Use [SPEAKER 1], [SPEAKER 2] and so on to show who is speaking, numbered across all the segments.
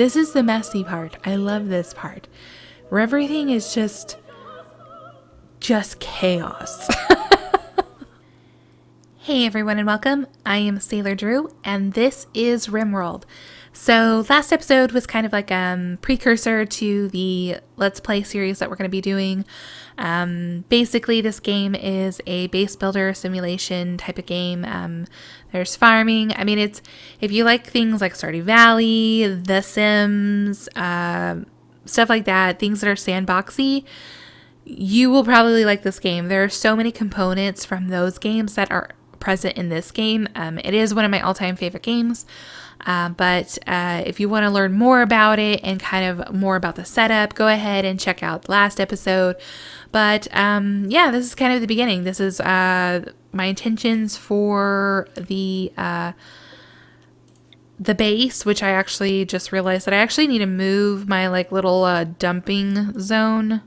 [SPEAKER 1] This is the messy part. I love this part where everything is just chaos. Hey everyone and welcome. I am SailorDrew and this is Rimworld. So last episode was kind of like a precursor to the Let's Play series that we're going to be doing. Basically this game is a base builder simulation type of game. There's farming. I mean, it's, if you like things like Stardew Valley, The Sims, stuff like that, things that are sandboxy, you will probably like this game. There are so many components from those games that are present in this game. It is one of my all-time favorite games, but if you want to learn more about it and kind of more about the setup, go ahead and check out the last episode. But yeah, this is kind of the beginning. This is my intentions for the base, which I actually just realized that I actually need to move my like little dumping zone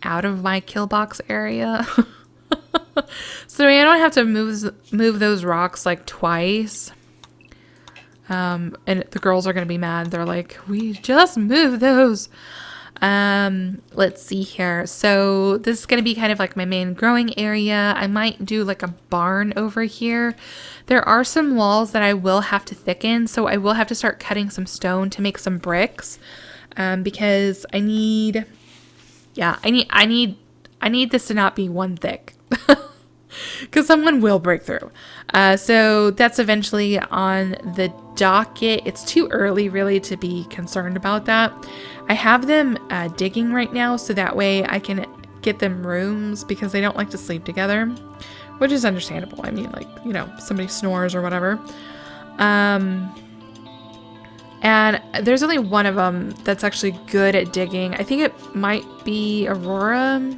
[SPEAKER 1] out of my kill box area. So I don't have to move those rocks like twice. And the girls are going to be mad. They're like, we just moved those. Let's see here. So this is going to be kind of like my main growing area. I might do like a barn over here. There are some walls that I will have to thicken. So I will have to start cutting some stone to make some bricks. Because I need this to not be one thick. Because someone will break through. So that's eventually on the docket. It's too early really to be concerned about that. I have them digging right now so that way I can get them rooms because they don't like to sleep together, which is understandable. I mean, like, you know, somebody snores or whatever. And there's only one of them that's actually good at digging. I think it might be Aurora.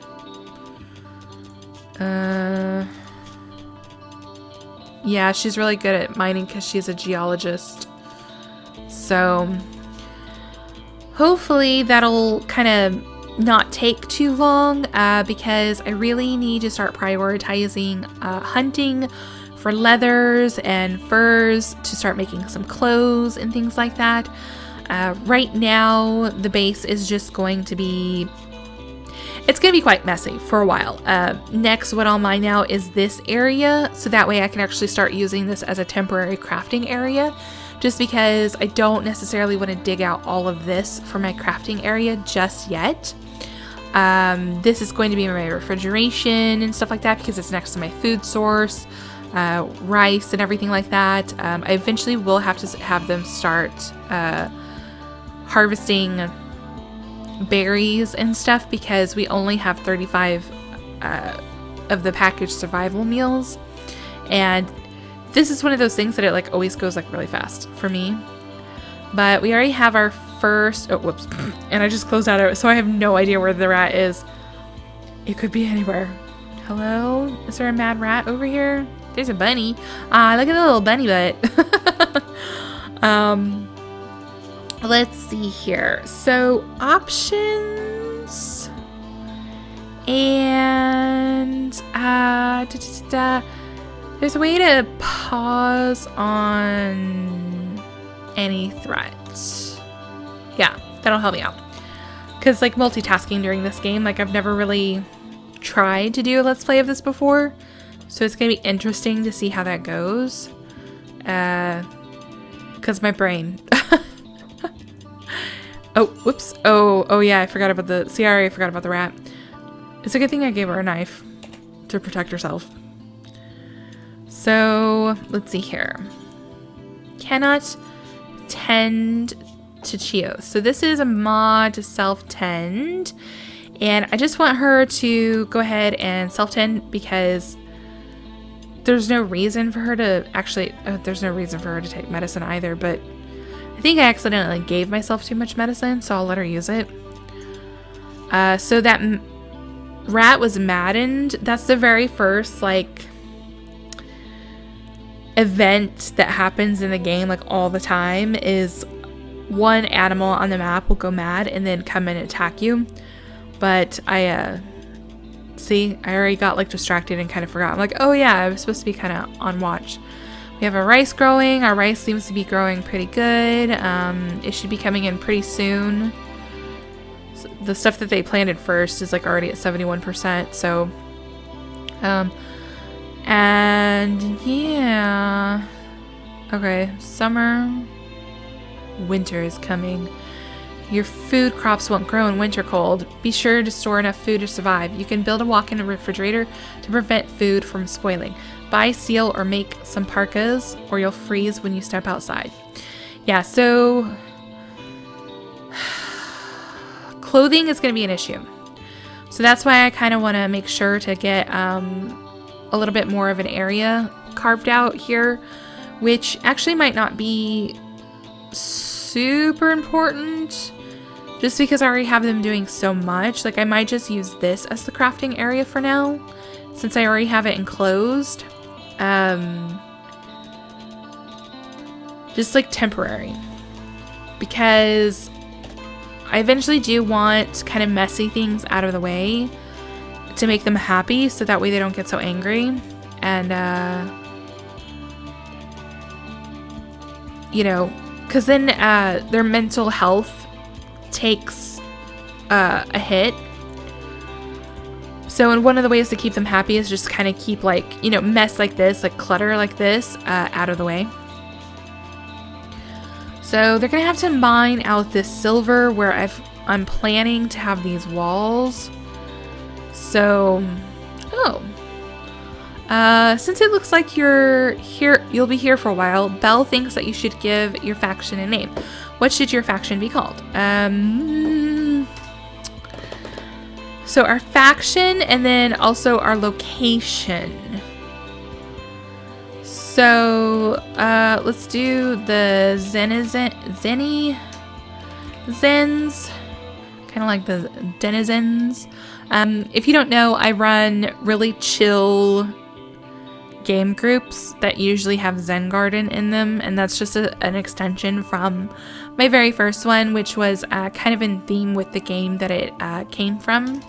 [SPEAKER 1] Yeah, she's really good at mining because she's a geologist. So hopefully that'll kind of not take too long because I really need to start prioritizing hunting for leathers and furs to start making some clothes and things like that. Right now, the base is just going to be... It's going to be quite messy for a while. Next, what I'll mine now is this area, so that way I can actually start using this as a temporary crafting area, just because I don't necessarily want to dig out all of this for my crafting area just yet. This is going to be my refrigeration and stuff like that because it's next to my food source, rice and everything like that. I eventually will have to have them start harvesting berries and stuff because we only have 35 of the packaged survival meals, and this is one of those things that it like always goes like really fast for me. But we already have our first and I just closed out of it, so I have no idea where the rat is. It could be anywhere. Hello, is there a mad rat over here? There's a bunny. Look at the little bunny butt. Let's see here. So options and there's a way to pause on any threat. Yeah, that'll help me out. Because like multitasking during this game, like I've never really tried to do a let's play of this before. So it's going to be interesting to see how that goes. Because my brain... Oh, whoops. Oh yeah, I forgot about the... See, I forgot about the rat. It's a good thing I gave her a knife to protect herself. So, let's see here. Cannot tend to Chios. So this is a mod to self-tend. And I just want her to go ahead and self-tend because there's no reason for her to actually... there's no reason for her to take medicine either, but... I think I accidentally gave myself too much medicine, so I'll let her use it. So that rat was maddened. That's the very first, like, event that happens in the game, like, all the time, is one animal on the map will go mad and then come and attack you. But see, I already got, like, distracted and kind of forgot. I'm like, oh yeah, I was supposed to be kind of on watch. We have our rice growing. Our rice seems to be growing pretty good. It should be coming in pretty soon. So the stuff that they planted first is like already at 71%. So, and yeah. Okay, summer, winter is coming. Your food crops won't grow in winter cold. Be sure to store enough food to survive. You can build a walk-in refrigerator to prevent food from spoiling. Buy, steal, or make some parkas, or you'll freeze when you step outside. Yeah, so clothing is going to be an issue. So that's why I kind of want to make sure to get a little bit more of an area carved out here, which actually might not be super important. Just because I already have them doing so much. Like, I might just use this as the crafting area for now, since I already have it enclosed. Just like temporary. Because I eventually do want kind of messy things out of the way to make them happy, so that way they don't get so angry. And, you know, because then their mental health takes a hit. So, and one of the ways to keep them happy is just kind of keep, like, you know, mess like this, like clutter like this, out of the way. So they're gonna have to mine out this silver where I'm planning to have these walls. So, since it looks like you'll be here for a while, Belle thinks that you should give your faction a name. What should your faction be called? So our faction, and then also our location. So let's do the Zens, kind of like the denizens. If you don't know, I run really chill game groups that usually have Zen Garden in them, and that's just an extension from my very first one, which was kind of in theme with the game that it came from.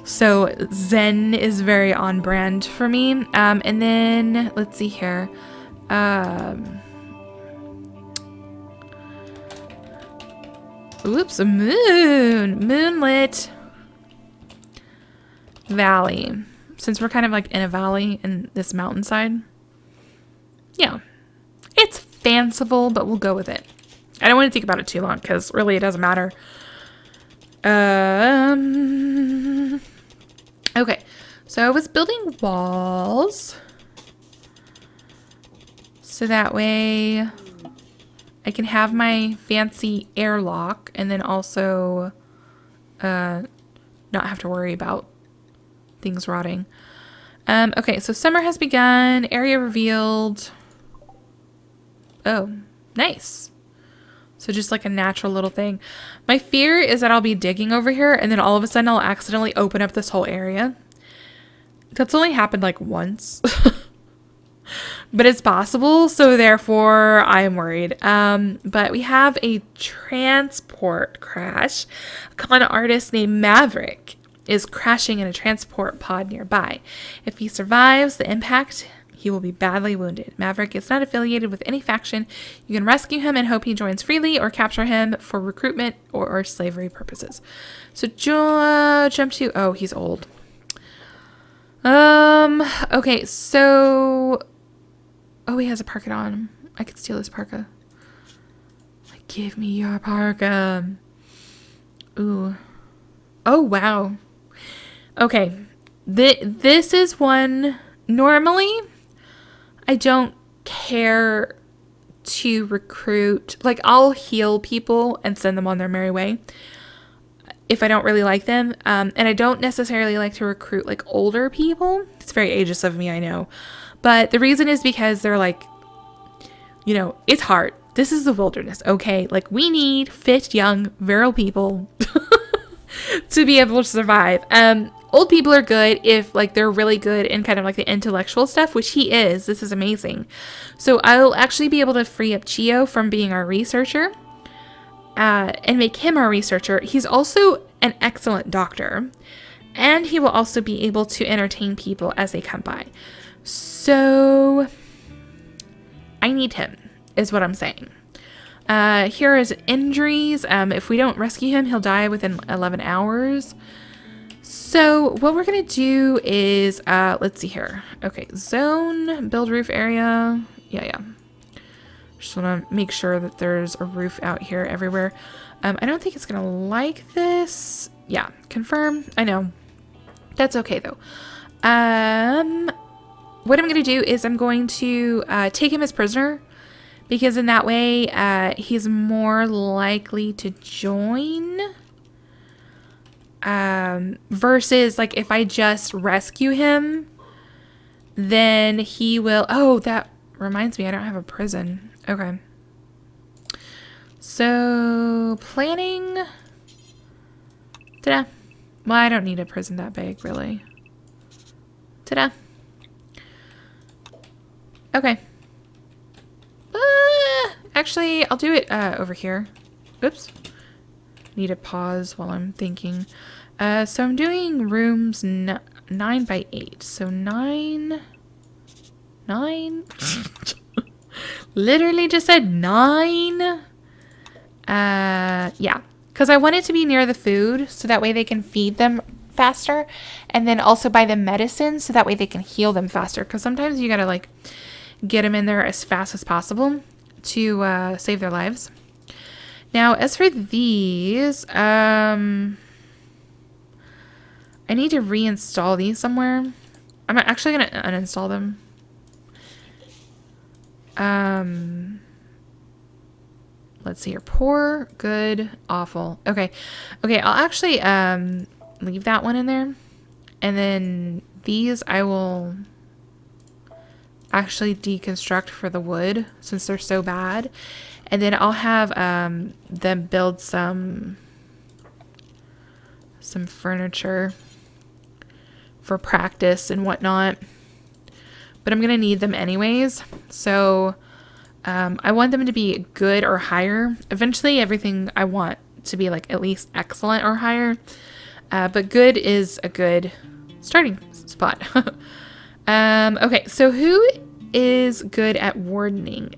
[SPEAKER 1] So Zen is very on brand for me. And then let's see here. Oops, a moonlit valley. Since we're kind of like in a valley in this mountainside. Yeah. It's fanciful, but we'll go with it. I don't want to think about it too long because really it doesn't matter. Okay. So I was building walls. So that way I can have my fancy airlock and then also not have to worry about things rotting. Okay, so summer has begun. Area revealed. Oh, nice. So just like a natural little thing. My fear is that I'll be digging over here and then all of a sudden I'll accidentally open up this whole area. That's only happened like once. But it's possible, so therefore I am worried. But we have a transport crash. A con artist named Maverick is crashing in a transport pod nearby. If he survives the impact, he will be badly wounded. Maverick is not affiliated with any faction. You can rescue him and hope he joins freely, or capture him for recruitment or slavery purposes. So jump to... Oh, he's old. Okay, so... Oh, he has a parka on him. I could steal his parka. Like, give me your parka. Ooh. Oh, wow. Okay. This is one... Normally, I don't care to recruit. Like, I'll heal people and send them on their merry way if I don't really like them. And I don't necessarily like to recruit, like, older people. It's very ageist of me, I know. But the reason is because they're like, you know, it's hard. This is the wilderness, okay? Like, we need fit, young, virile people to be able to survive. Old people are good if, like, they're really good in kind of, like, the intellectual stuff, which he is. This is amazing. So I'll actually be able to free up Chio from being our researcher and make him our researcher. He's also an excellent doctor, and he will also be able to entertain people as they come by. So I need him, is what I'm saying. Here is injuries. If we don't rescue him, he'll die within 11 hours. So what we're going to do is, let's see here. Okay, zone, build roof area. Yeah. Just want to make sure that there's a roof out here everywhere. I don't think it's going to like this. Yeah, confirm. I know. That's okay, though. What I'm going to do is I'm going to take him as prisoner, because in that way he's more likely to join. Versus, like, if I just rescue him, then he will... Oh, that reminds me, I don't have a prison. Okay. So, planning... Ta-da. Well, I don't need a prison that big, really. Ta-da. Okay. Actually, I'll do it over here. Oops. Need to pause while I'm thinking. So I'm doing rooms 9 by 8. So 9. Literally just said 9. Yeah. Because I want it to be near the food, so that way they can feed them faster. And then also buy them medicine, so that way they can heal them faster. Because sometimes you gotta, like, get them in there as fast as possible to save their lives. Now, as for these, I need to reinstall these somewhere. I'm actually going to uninstall them. Let's see here. Poor, good, awful. Okay. Okay, I'll actually leave that one in there. And then these I will actually deconstruct for the wood, since they're so bad. And then I'll have them build some furniture for practice and whatnot. But I'm going to need them anyways. So I want them to be good or higher. Eventually, everything I want to be like at least excellent or higher. But good is a good starting spot. Okay, so who is good at wardening?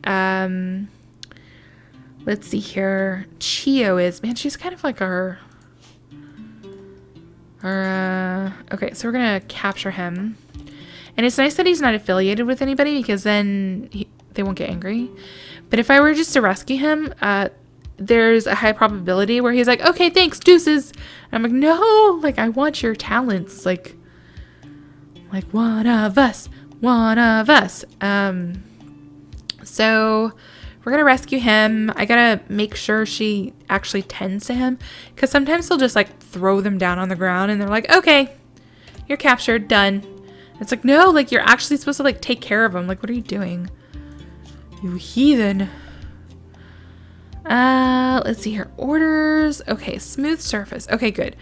[SPEAKER 1] Let's see here. Chio is, man, she's kind of like our okay, so we're gonna capture him. And it's nice that he's not affiliated with anybody, because then they won't get angry. But if I were just to rescue him, there's a high probability where he's like, okay, thanks, deuces. And I'm like, no, like, I want your talents. Like one of us. So we're going to rescue him. I got to make sure she actually tends to him, because sometimes they'll just like throw them down on the ground and they're like, okay, you're captured, done. It's like, no, like, you're actually supposed to like take care of him. Like, what are you doing? You heathen. Let's see here. Orders. Okay, smooth surface. Okay, good.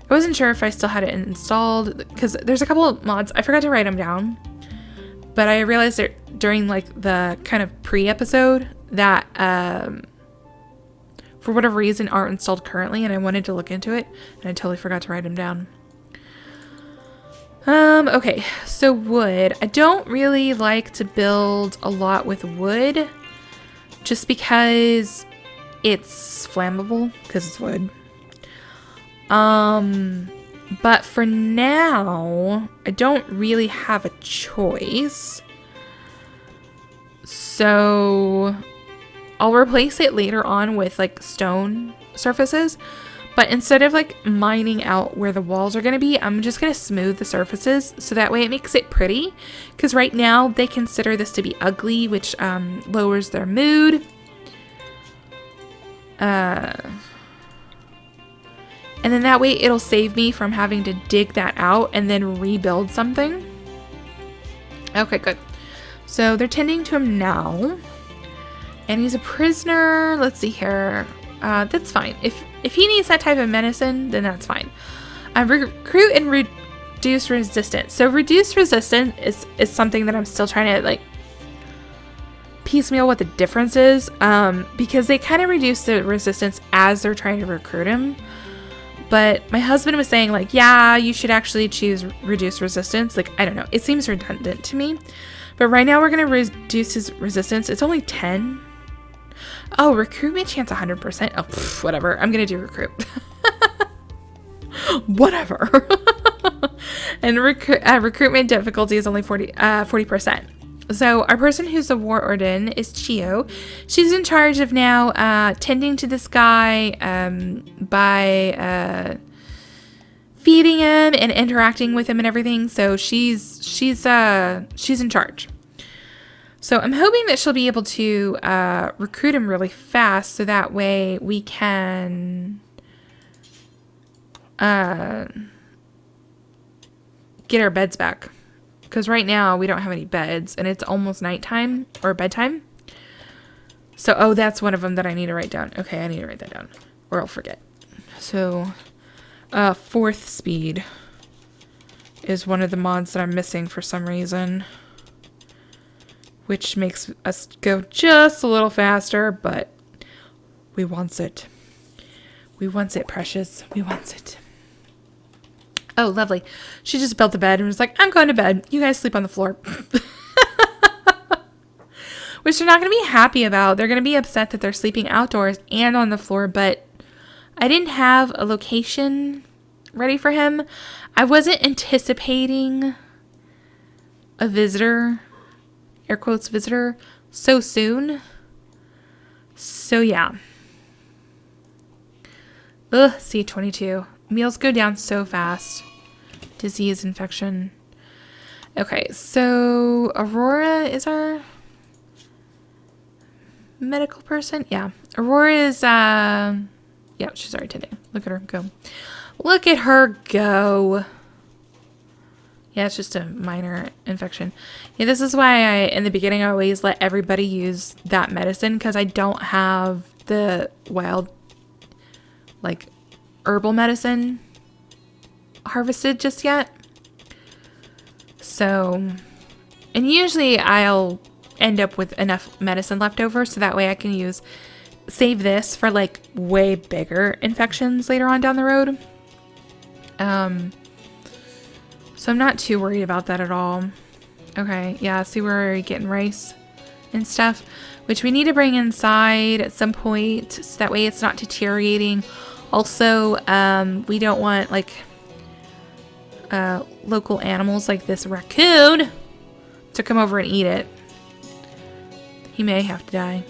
[SPEAKER 1] I wasn't sure if I still had it installed, because there's a couple of mods. I forgot to write them down, but I realized that during like the kind of pre-episode that for whatever reason aren't installed currently, and I wanted to look into it, and I totally forgot to write them down. Okay, so wood. I don't really like to build a lot with wood, just because it's flammable, because it's wood. But for now, I don't really have a choice. So I'll replace it later on with like stone surfaces. But instead of like mining out where the walls are going to be, I'm just going to smooth the surfaces, so that way it makes it pretty. Because right now they consider this to be ugly, which lowers their mood. And then that way it'll save me from having to dig that out and then rebuild something. Okay, good. So they're tending to him now. And he's a prisoner. Let's see here. That's fine. If he needs that type of medicine, then that's fine. Recruit and reduce resistance. So reduce resistance is something that I'm still trying to like piecemeal what the difference is. Because they kind of reduce the resistance as they're trying to recruit him. But my husband was saying like, yeah, you should actually choose reduce resistance. Like, I don't know. It seems redundant to me. But right now we're going to reduce his resistance. It's only 10. Oh, recruitment chance 100%. Oh, pff, whatever. I'm going to do recruit. Whatever. And recruitment difficulty is only 40%. So our person who's the war warden is Chio. She's in charge of now tending to this guy by feeding him and interacting with him and everything. So she's in charge. So I'm hoping that she'll be able to recruit him really fast, so that way we can get our beds back. Because right now we don't have any beds and it's almost nighttime or bedtime. So, oh, that's one of them that I need to write down. Okay, I need to write that down or I'll forget. So, 4th speed is one of the mods that I'm missing for some reason. Which makes us go just a little faster, but we wants it. We wants it, precious. We wants it. Oh, lovely. She just built the bed and was like, I'm going to bed. You guys sleep on the floor. Which they're not going to be happy about. They're going to be upset that they're sleeping outdoors and on the floor, but I didn't have a location ready for him. I wasn't anticipating a visitor, air quotes visitor, so soon. So yeah. Ugh, C22. Meals go down so fast. Disease, infection. Okay, so Aurora is our medical person. Yeah, Aurora is, yeah, she's already tending. Look at her go. Look at her go. Yeah, it's just a minor infection. Yeah, this is why in the beginning, I always let everybody use that medicine because I don't have the wild, like, herbal medicine harvested just yet. So, and usually I'll end up with enough medicine left over so that way I can save this for like way bigger infections later on down the road. So I'm not too worried about that at all. Okay, yeah, see we're getting rice and stuff, which we need to bring inside at some point so that way it's not deteriorating. Also, we don't want like local animals like this raccoon to come over and eat it. He may have to die.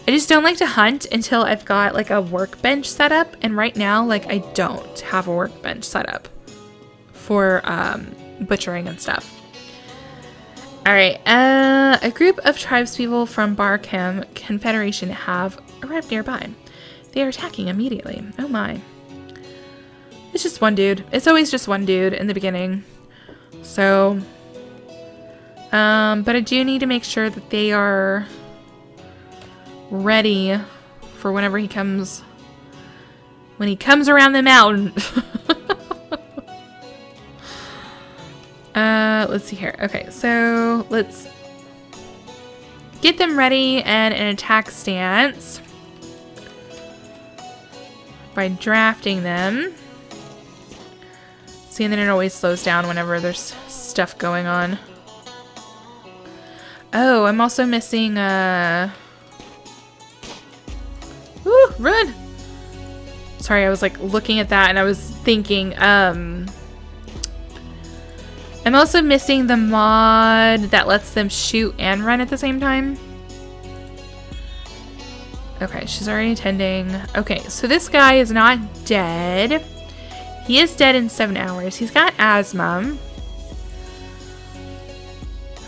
[SPEAKER 1] I just don't like to hunt until I've got like a workbench set up, and right now like I don't have a workbench set up for butchering and stuff. Alright, a group of tribespeople from Barkham Confederation have arrived nearby. They are attacking immediately. Oh my. It's just one dude. It's always just one dude in the beginning. So, but I do need to make sure that they are ready for whenever he comes, when he comes around the mountain. Let's see here. Okay, so let's get them ready and an attack stance by drafting them. See, and then it always slows down whenever there's stuff going on. Oh, I'm also missing, Woo, run! Sorry, I was like looking at that and I was thinking, I'm also missing the mod that lets them shoot and run at the same time. Okay, she's already attending. Okay, so this guy is not dead. He is dead in 7 hours. He's got asthma.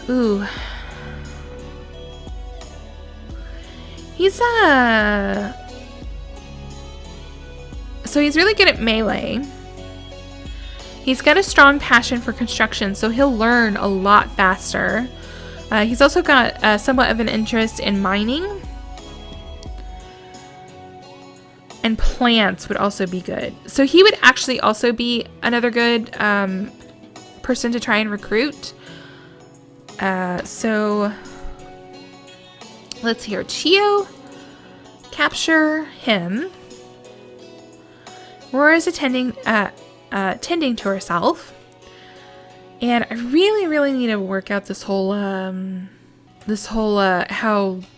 [SPEAKER 1] Ooh. He's, so he's really good at melee. He's got a strong passion for construction, so he'll learn a lot faster. He's also got somewhat of an interest in mining. And plants would also be good. So he would actually also be another good person to try and recruit. So let's hear Chio. Capture him. Aurora's tending to herself. And I really, really need to work out this whole how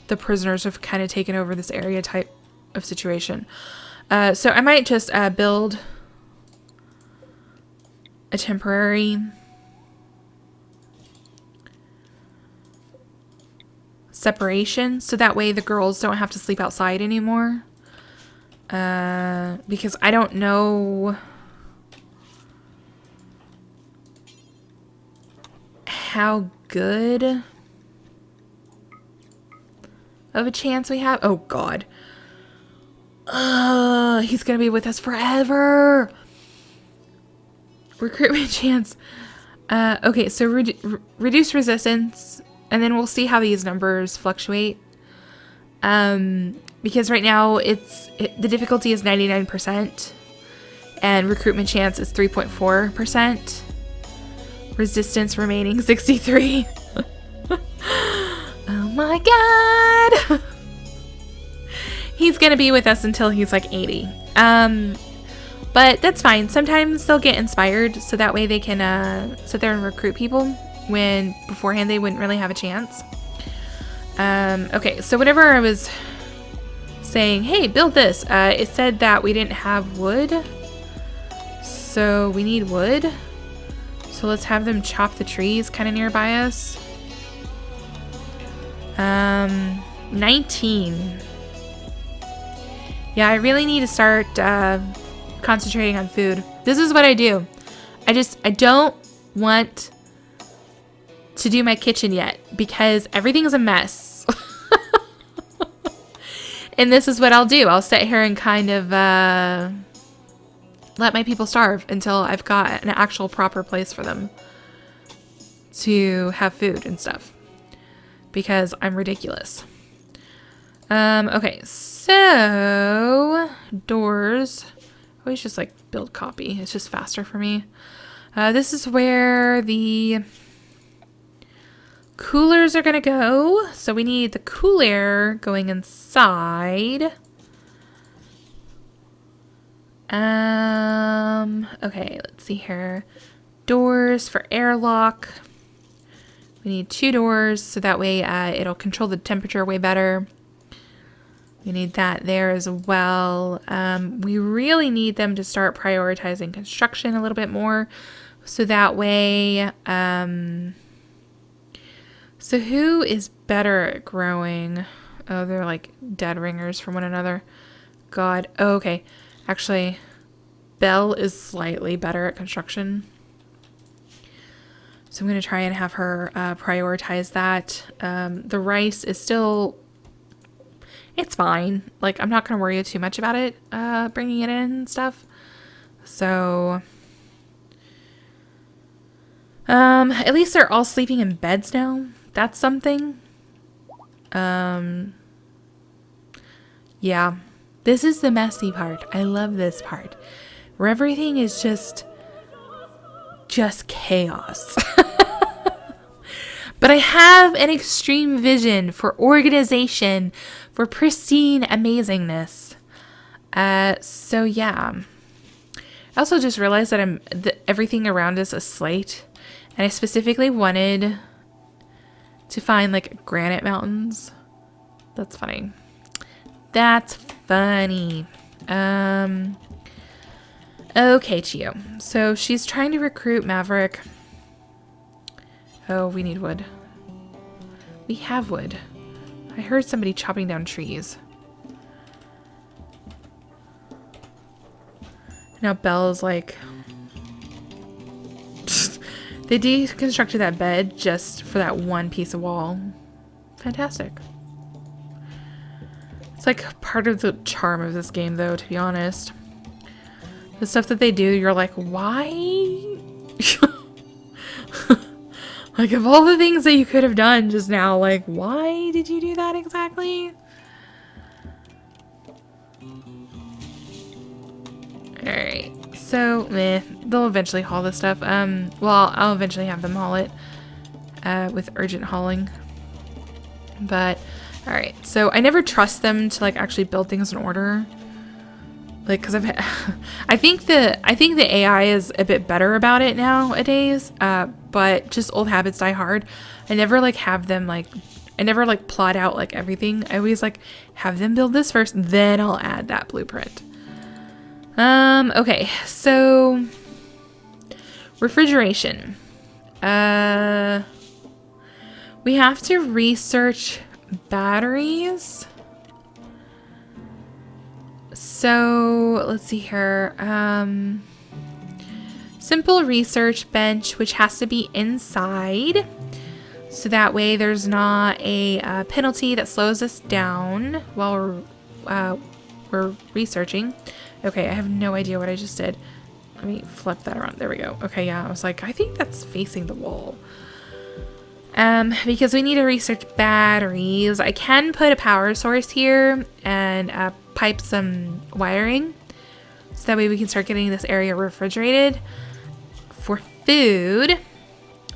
[SPEAKER 1] the prisoners have kind of taken over this area type of situation. So I might just build a temporary separation so that way the girls don't have to sleep outside anymore. Because I don't know how good of a chance we have. Oh God. He's gonna be with us forever. Recruitment chance. Okay, so reduce resistance, and then we'll see how these numbers fluctuate. Because right now the difficulty is 99%, and recruitment chance is 3.4%. Resistance remaining 63. Oh my God. He's gonna be with us until he's like 80. But that's fine. Sometimes they'll get inspired, so that way they can sit there and recruit people when beforehand they wouldn't really have a chance. Okay, so whenever I was saying, hey, build this, it said that we didn't have wood. So we need wood. So let's have them chop the trees kind of nearby us. 19. Yeah, I really need to start concentrating on food. This is what I do. I don't want to do my kitchen yet because everything is a mess. And this is what I'll do. I'll sit here and kind of let my people starve until I've got an actual proper place for them to have food and stuff. Because I'm ridiculous. Okay, so doors. I always just like build copy. It's just faster for me. This is where the coolers are gonna go. So we need the cool air going inside. Okay, let's see here. Doors for airlock. We need 2 doors so that way it'll control the temperature way better. We need that there as well. We really need them to start prioritizing construction a little bit more. So that way, so who is better at growing? Oh, they're like dead ringers from one another. God. Oh, okay. Actually, Belle is slightly better at construction. So I'm going to try and have her prioritize that. The rice is still... It's fine. Like, I'm not going to worry too much about it, bringing it in and stuff. So, at least they're all sleeping in beds now. That's something. Yeah. This is the messy part. I love this part. Where everything is just chaos. But I have an extreme vision for organization, for pristine amazingness. So yeah. I also just realized that everything around us is slate, and I specifically wanted to find like granite mountains. That's funny. That's funny. Okay, Chio. So she's trying to recruit Maverick. Oh, we need wood. We have wood. I heard somebody chopping down trees. Now Belle's like... They deconstructed that bed just for that one piece of wall. Fantastic. It's like part of the charm of this game, though, to be honest. The stuff that they do, you're like, why? Like, of all the things that you could have done just now, like, why did you do that exactly? Alright, so, they'll eventually haul this stuff. Well, I'll eventually have them haul it, with urgent hauling. But, alright, so I never trust them to, like, actually build things in order. Like, because I think the AI is a bit better about it nowadays. But just old habits die hard. I never like have them like, I never like plot out like everything. I always like have them build this first, then I'll add that blueprint. Okay, so refrigeration. We have to research batteries. So let's see here. Simple research bench, which has to be inside. So that way there's not a penalty that slows us down while we're researching. Okay, I have no idea what I just did. Let me flip that around. There we go. Okay, yeah, I was like, I think that's facing the wall. Because we need to research batteries. I can put a power source here and pipe some wiring. So that way we can start getting this area refrigerated. For food,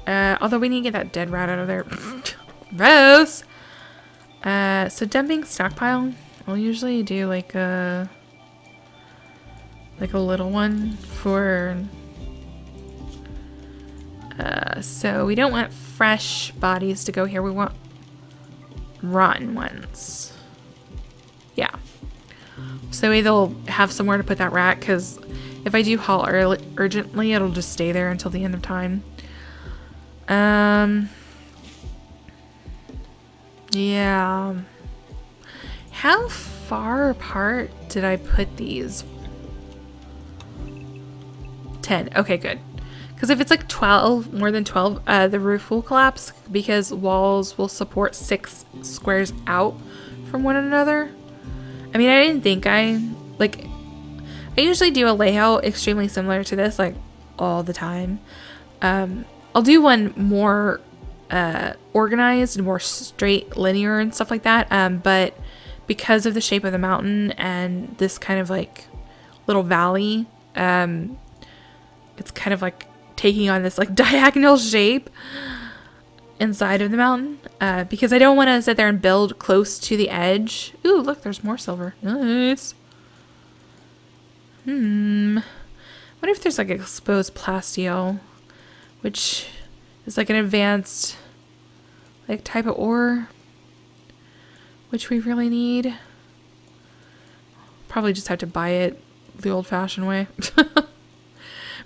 [SPEAKER 1] although we need to get that dead rat out of there. Gross! So dumping stockpile. I'll usually do like a little one for... so we don't want fresh bodies to go here. We want rotten ones. Yeah. So they'll have somewhere to put that rat, because if I do haul urgently, it'll just stay there until the end of time. Yeah. How far apart did I put these? 10. Okay, good. Because if it's like 12, more than 12, the roof will collapse because walls will support 6 squares out from one another. I mean, I didn't think I usually do a layout extremely similar to this, like all the time. I'll do one more organized, more straight, linear and stuff like that. But because of the shape of the mountain and this kind of like little valley, it's kind of like taking on this like diagonal shape inside of the mountain, because I don't want to sit there and build close to the edge. Ooh, look, there's more silver. Nice. What if there's like exposed plasteel, which is like an advanced like type of ore, which we really need. Probably just have to buy it the old-fashioned way.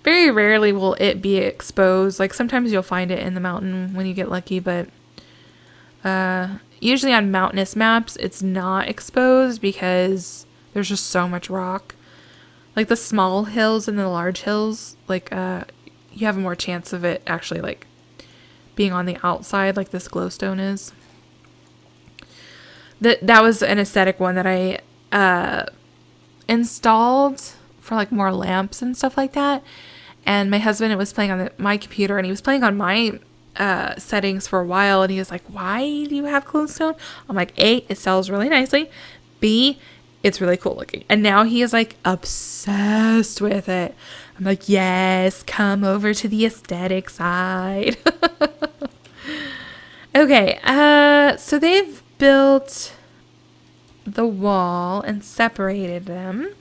[SPEAKER 1] Very rarely will it be exposed. Like sometimes you'll find it in the mountain when you get lucky, but usually on mountainous maps it's not exposed because there's just so much rock. Like the small hills and the large hills, like you have more chance of it actually like being on the outside, like this glowstone is. That was an aesthetic one that I installed for like more lamps and stuff like that. And my husband was playing on my computer, and he was playing on my settings for a while, and he was like, why do you have glowstone? I'm like, A, it sells really nicely. B, it's really cool looking. And now he is like obsessed with it. I'm like, yes, come over to the aesthetic side. Okay, so they've built the wall and separated them.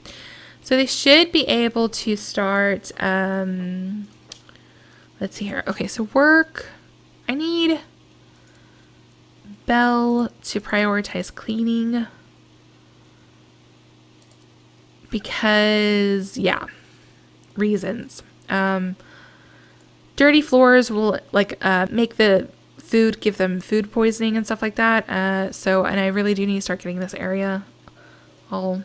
[SPEAKER 1] So they should be able to start, let's see here. Okay, so work, I need Belle to prioritize cleaning because, yeah, reasons. Dirty floors will like make the food, give them food poisoning and stuff like that. And I really do need to start getting this area all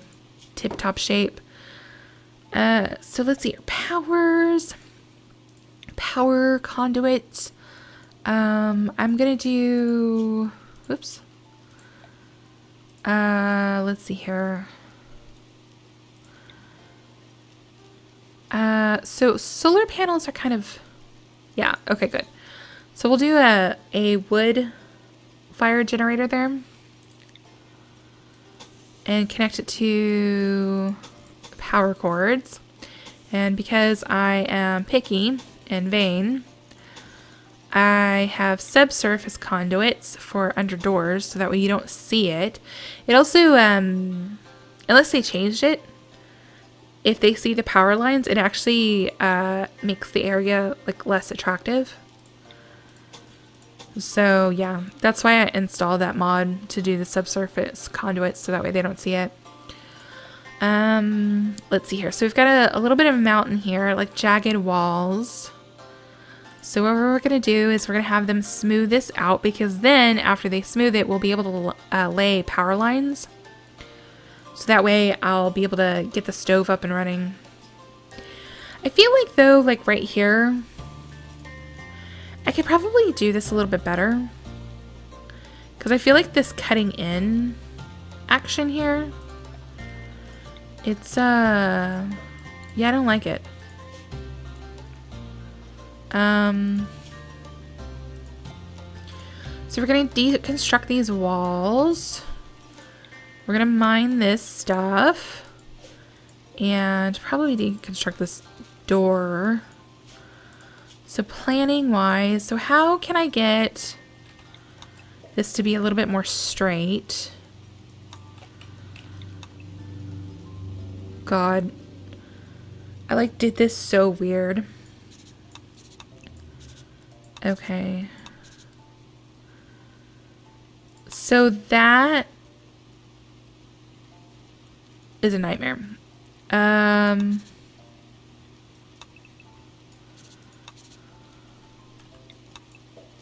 [SPEAKER 1] tip-top shape. So let's see here. Power conduit. I'm gonna do, whoops. Let's see here. So solar panels are kind of, yeah, okay, good. So we'll do a wood fire generator there and connect it to power cords. And because I am picky and vain, I have subsurface conduits for under doors so that way you don't see it. It also, unless they changed it, if they see the power lines, it actually makes the area like less attractive. So yeah, that's why I installed that mod to do the subsurface conduits, so that way they don't see it. Let's see here. So we've got a little bit of a mountain here, like jagged walls. So what we're going to do is we're going to have them smooth this out, because then after they smooth it, we'll be able to lay power lines. So that way I'll be able to get the stove up and running. I feel like though, like right here, I could probably do this a little bit better. Because I feel like this cutting in action here, it's, yeah, I don't like it. So we're going to deconstruct these walls. We're going to mine this stuff. And probably deconstruct this door. So planning wise, so how can I get this to be a little bit more straight? God, I like did this so weird. Okay. So that is a nightmare.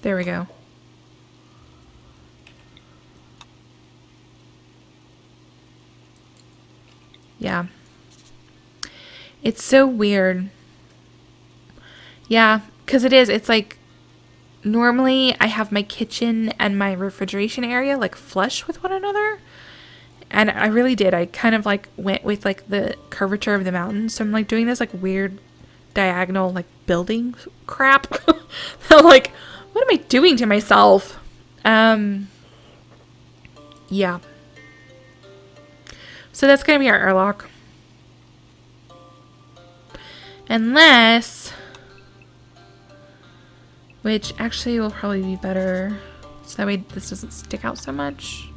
[SPEAKER 1] There we go. Yeah. It's so weird. Yeah, because it's like, normally I have my kitchen and my refrigeration area like flush with one another. And I really did. I kind of like went with like the curvature of the mountain. So I'm like doing this like weird diagonal like building crap. I'm like, what am I doing to myself? Yeah. So that's going to be our airlock. Unless, which actually will probably be better. So that way this doesn't stick out so much.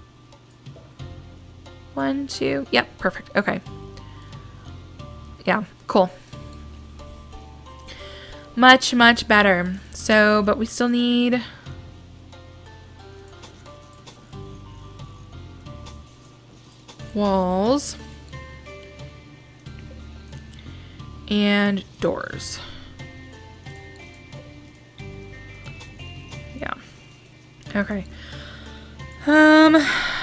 [SPEAKER 1] 1, 2. Yep, perfect. Okay. Yeah, cool. Much, much better. So, but we still need walls and doors. Yeah. Okay.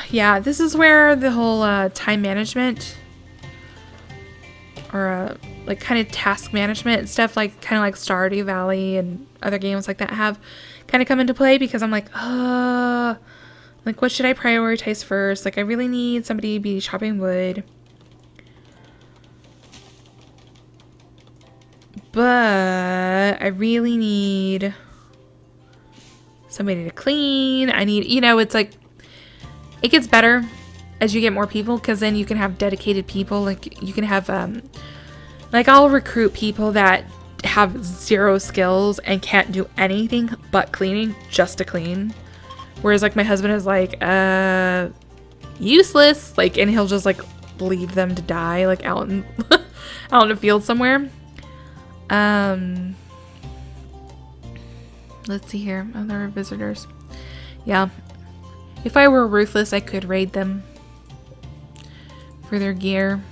[SPEAKER 1] Yeah, this is where the whole time management or like kind of task management and stuff, like kind of like Stardew Valley and other games like that have kind of come into play, because I'm like, like what should I prioritize first? Like I really need somebody to be chopping wood, but I really need somebody to clean. I need, you know, it's like, it gets better as you get more people, because then you can have dedicated people. Like you can have, like I'll recruit people that have 0 skills and can't do anything but cleaning, just to clean. Whereas like my husband is like, useless. Like, and he'll just like leave them to die, like out in, out in a field somewhere. Let's see here. Oh, there are visitors. Yeah. If I were ruthless, I could raid them for their gear.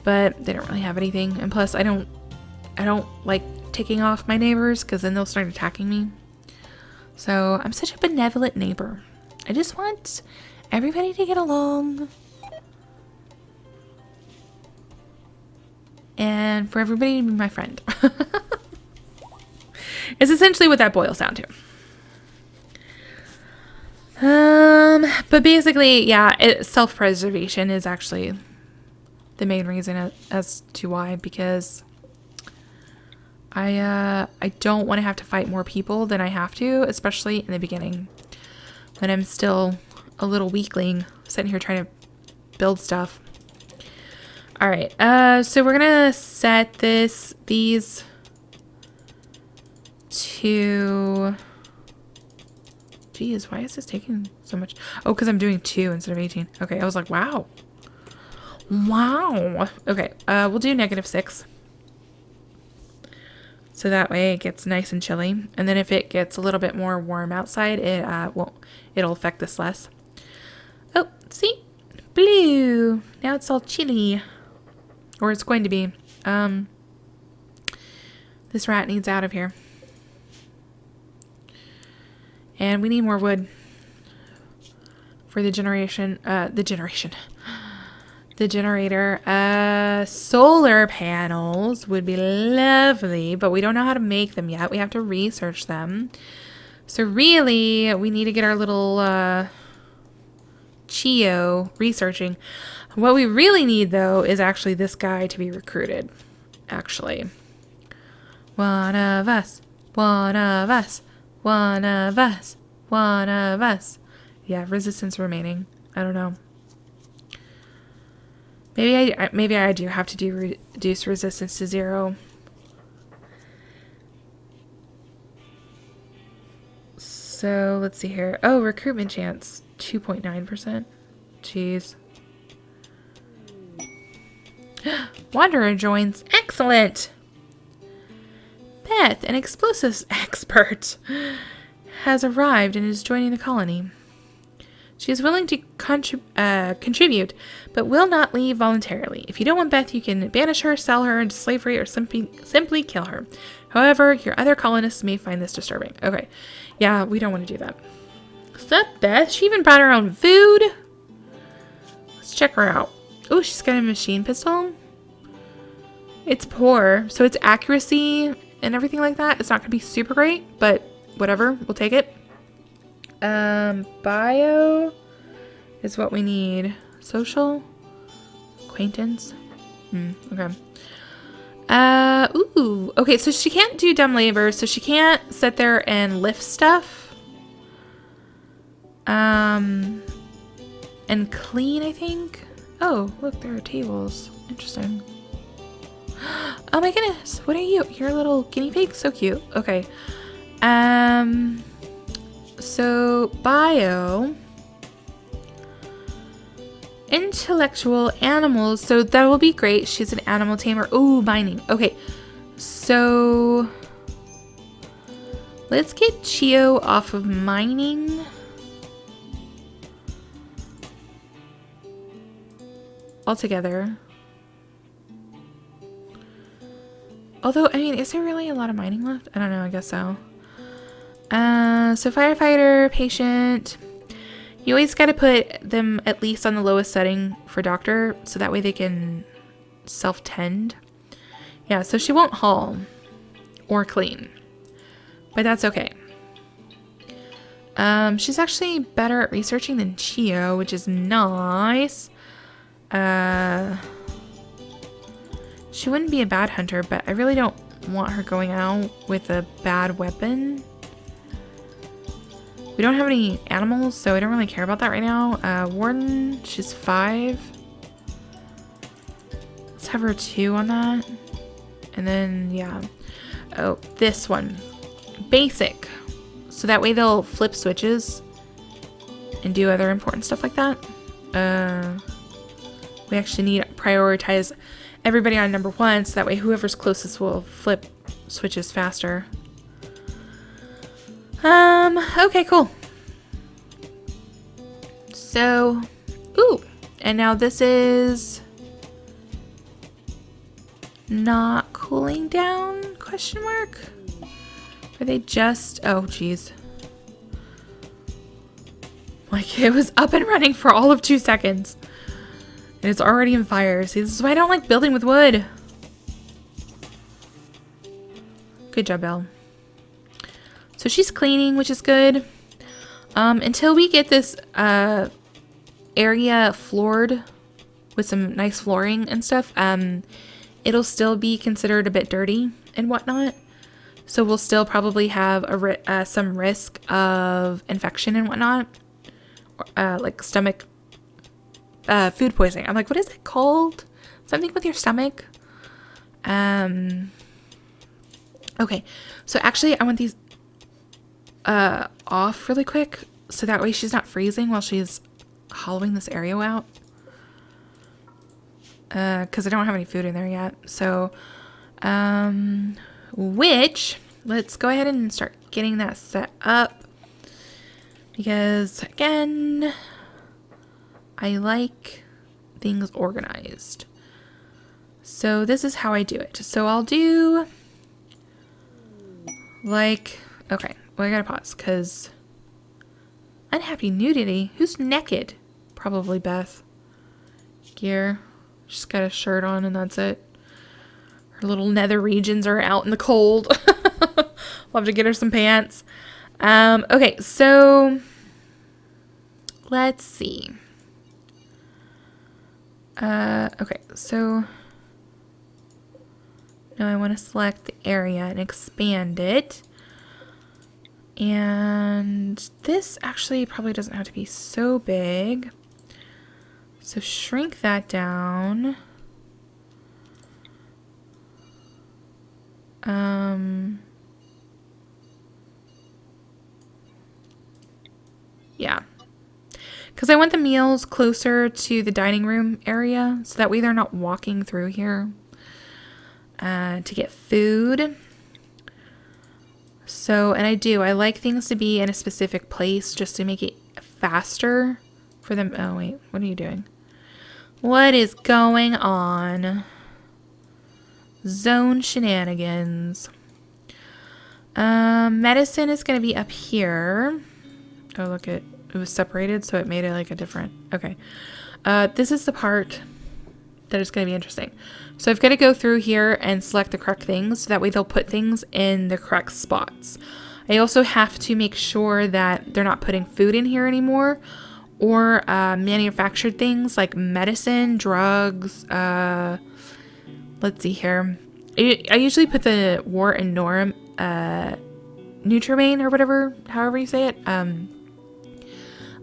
[SPEAKER 1] But they don't really have anything. And plus, I don't like taking off my neighbors, because then they'll start attacking me. So I'm such a benevolent neighbor. I just want everybody to get along. And for everybody to be my friend. It's essentially what that boils down to. But basically, yeah, self-preservation is actually the main reason as to why, because I don't want to have to fight more people than I have to, especially in the beginning when I'm still a little weakling sitting here trying to build stuff. All right, so we're gonna set these to, geez, why is this taking so much? Oh, because I'm doing 2 instead of 18. Okay, I was like, wow. Wow. Okay, we'll do -6. So that way it gets nice and chilly. And then if it gets a little bit more warm outside, it'll affect this less. Oh, see? Blue. Now it's all chilly. Or it's going to be. This rat needs out of here. And we need more wood for the generator. Solar panels would be lovely, but we don't know how to make them yet. We have to research them. So really, we need to get our little Chio researching. What we really need, though, is actually this guy to be recruited. Actually. One of us. One of us. One of us. One of us. Yeah, resistance remaining. I don't know. Maybe I do have to reduce resistance to 0. So let's see here. Oh, recruitment chance 2.9%. Jeez. Wanderer joins. Excellent. Beth, an explosives expert, has arrived and is joining the colony. She is willing to contribute, but will not leave voluntarily. If you don't want Beth, you can banish her, sell her into slavery, or simply kill her. However, your other colonists may find this disturbing. Okay. Yeah, we don't want to do that. Sup, Beth? She even brought her own food? Let's check her out. Oh, she's got a machine pistol. It's poor, so its accuracy and everything like that, it's not going to be super great, but whatever. We'll take it. Bio is what we need. Social? Acquaintance? Okay. Ooh. Okay, so she can't do dumb labor, so she can't sit there and lift stuff. And clean, I think. Oh, look, there are tables. Interesting. Oh my goodness, what are you? You're a little guinea pig? So cute. Okay. So, bio. Intellectual animals. So that will be great. She's an animal tamer. Oh, mining. Okay. So let's get Chio off of mining. Altogether. Although, I mean, is there really a lot of mining left? I don't know. I guess so. So firefighter, patient. You always got to put them at least on the lowest setting for doctor, so that way they can self-tend. Yeah, so she won't haul or clean, but that's okay. She's actually better at researching than Chio, which is nice. She wouldn't be a bad hunter, but I really don't want her going out with a bad weapon. We don't have any animals, so I don't really care about that right now. Warden, she's 5. Let's have her 2 on that. And then, yeah. Oh, this one. Basic. So that way they'll flip switches and do other important stuff like that. We actually need to prioritize everybody on number 1, so that way whoever's closest will flip switches faster. Okay, cool. So, ooh, and now this is not cooling down, question mark? Are they just, oh geez. Like, it was up and running for all of 2 seconds. And it's already in fire. See, this is why I don't like building with wood. Good job, Belle. So she's cleaning, which is good. Until we get this area floored with some nice flooring and stuff, it'll still be considered a bit dirty and whatnot. So we'll still probably have some risk of infection and whatnot. Like stomach, food poisoning. I'm like, what is it called? Something with your stomach. Okay, so actually I want these off really quick, so that way she's not freezing while she's hollowing this area out. because I don't have any food in there yet. So, let's go ahead and start getting that set up. Because, again, I like things organized. So this is how I do it. So I'll do, like, okay, well, I gotta pause, because unhappy nudity? Who's naked? Probably Beth. Gear. She's got a shirt on and that's it. Her little nether regions are out in the cold. We'll have to get her some pants. Okay, so let's see. Okay, so now I want to select the area and expand it. And this actually probably doesn't have to be so big. So shrink that down. Yeah. Because I want the meals closer to the dining room area, so that way they're not walking through here to get food. So, and I like things to be in a specific place just to make it faster for them. Oh, wait, what are you doing? What is going on? Zone shenanigans. Medicine is going to be up here. Oh, look, it was separated, so it made it like a different. Okay. This is the part that is going to be interesting. So I've got to go through here and select the correct things, so that way they'll put things in the correct spots. I also have to make sure that they're not putting food in here anymore, or manufactured things like medicine, drugs. Let's see here. I usually put the War and Norm Nutrimane or whatever, however you say it,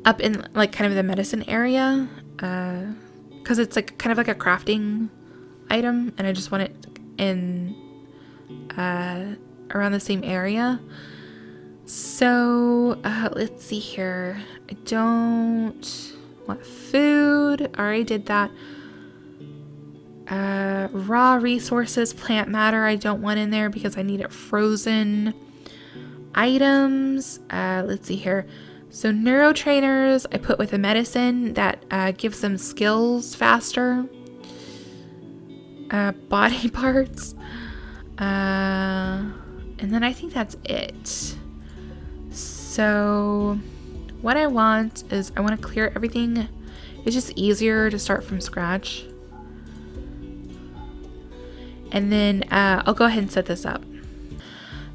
[SPEAKER 1] up in like kind of the medicine area, because it's like kind of like a crafting item, and I just want it in around the same area. So let's see here. I don't want food. I already did that. Raw resources, plant matter, I don't want in there because I need it frozen. Items, let's see here. So neurotrainers, I put with a medicine that gives them skills faster. Body parts. And then I think that's it. So what I want is I want to clear everything. It's just easier to start from scratch. And then I'll go ahead and set this up.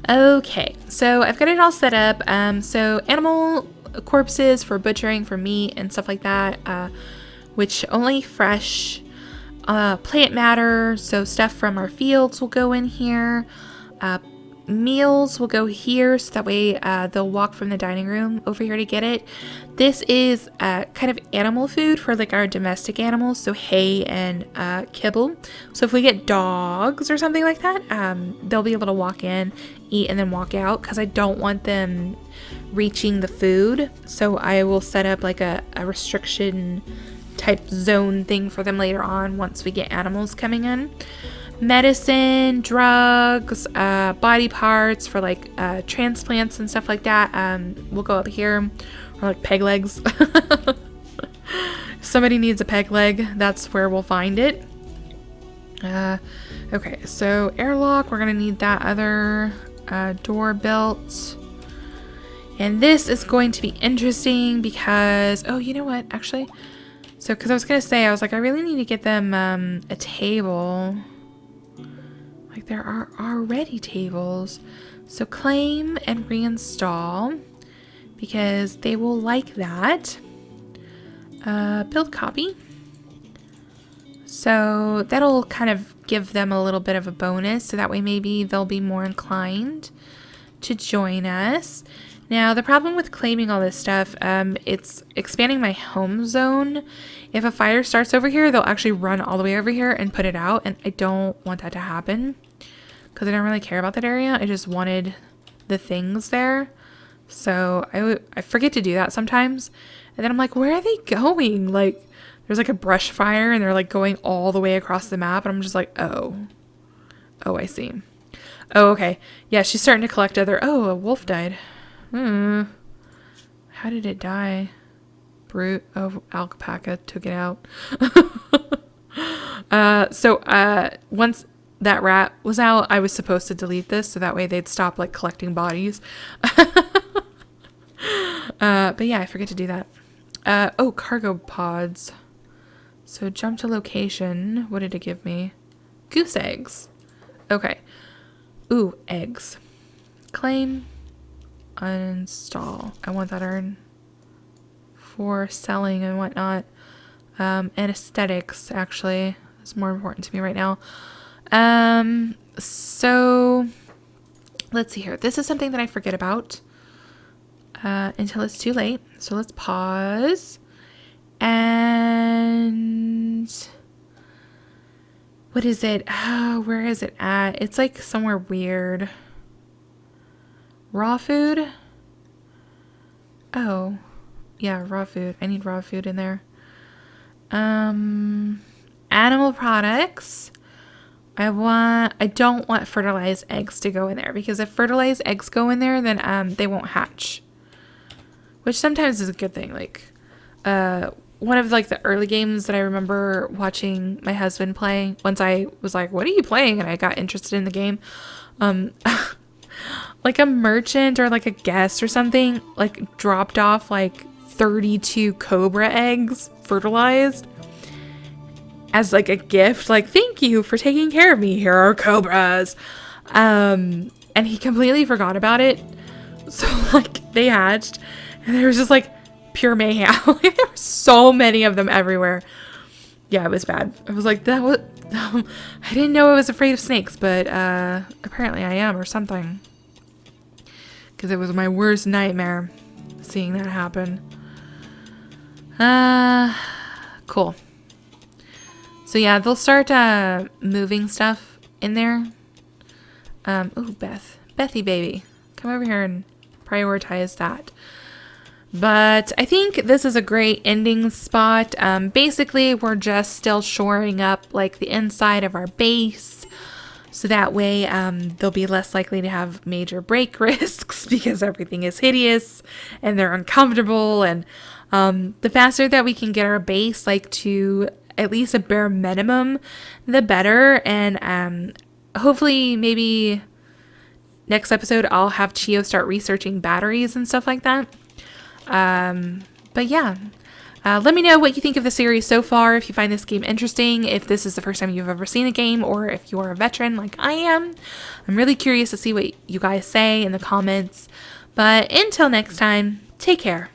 [SPEAKER 1] Okay, so I've got it all set up. So animal corpses for butchering for meat and stuff like that, which only fresh. Plant matter, so stuff from our fields will go in here. Meals will go here, so that way they'll walk from the dining room over here to get it. This is kind of animal food for like our domestic animals, so hay and kibble. So if we get dogs or something like that, they'll be able to walk in, eat, and then walk out, because I don't want them reaching the food. So I will set up like a restriction type zone thing for them later on once we get animals coming in. Medicine, drugs, body parts for like transplants and stuff like that will go up here, or like peg legs. If somebody needs a peg leg, that's where we'll find it. Okay, so airlock, we're gonna need that other door built. And this is going to be interesting because, oh, you know what, actually, so because I was gonna say, I was like, I really need to get them a table. Like, there are already tables. So claim and reinstall, because they will like that. Build copy. So that'll kind of give them a little bit of a bonus, so that way maybe they'll be more inclined to join us. Now, the problem with claiming all this stuff, it's expanding my home zone. If a fire starts over here, they'll actually run all the way over here and put it out, and I don't want that to happen because I don't really care about that area. I just wanted the things there. So I forget to do that sometimes. And then I'm like, where are they going? Like, there's like a brush fire and they're like going all the way across the map. And I'm just like, oh, I see. Oh, okay. Yeah, she's starting to collect other... Oh, a wolf died. How did it die? Brute. Oh, alpaca took it out. Once that rat was out, I was supposed to delete this so that way they'd stop like collecting bodies. But yeah, I forget to do that. Oh, cargo pods. So jump to location. What did it give me? Goose eggs. Okay. Ooh, eggs. Claim. Uninstall. I want that earn for selling and whatnot. And aesthetics, actually, is more important to me right now. So let's see here. This is something that I forget about until it's too late. So let's pause. And what is it? Oh, where is it at? It's like somewhere weird. Raw food? Oh, yeah, raw food. I need raw food in there. Animal products. I don't want fertilized eggs to go in there, because if fertilized eggs go in there, then they won't hatch, which sometimes is a good thing. Like one of like the early games that I remember watching my husband play, once I was like, what are you playing? And I got interested in the game. Like a merchant or like a guest or something like dropped off like 32 cobra eggs fertilized as like a gift, like, thank you for taking care of me, here are cobras. And he completely forgot about it. So like they hatched and there was just like pure mayhem. There were so many of them everywhere. Yeah, it was bad. I was like, I didn't know I was afraid of snakes, but apparently I am, or something, because it was my worst nightmare seeing that happen. Cool. So yeah, they'll start moving stuff in there. Oh, Bethy baby, come over here and prioritize that. But I think this is a great ending spot. Basically, we're just still shoring up like the inside of our base, so that way they'll be less likely to have major break risks because everything is hideous and they're uncomfortable. And the faster that we can get our base like to at least a bare minimum, the better. And hopefully maybe next episode I'll have Chio start researching batteries and stuff like that. But yeah, let me know what you think of the series so far, if you find this game interesting, if this is the first time you've ever seen a game, or if you're a veteran like I am. I'm really curious to see what you guys say in the comments. But until next time, take care.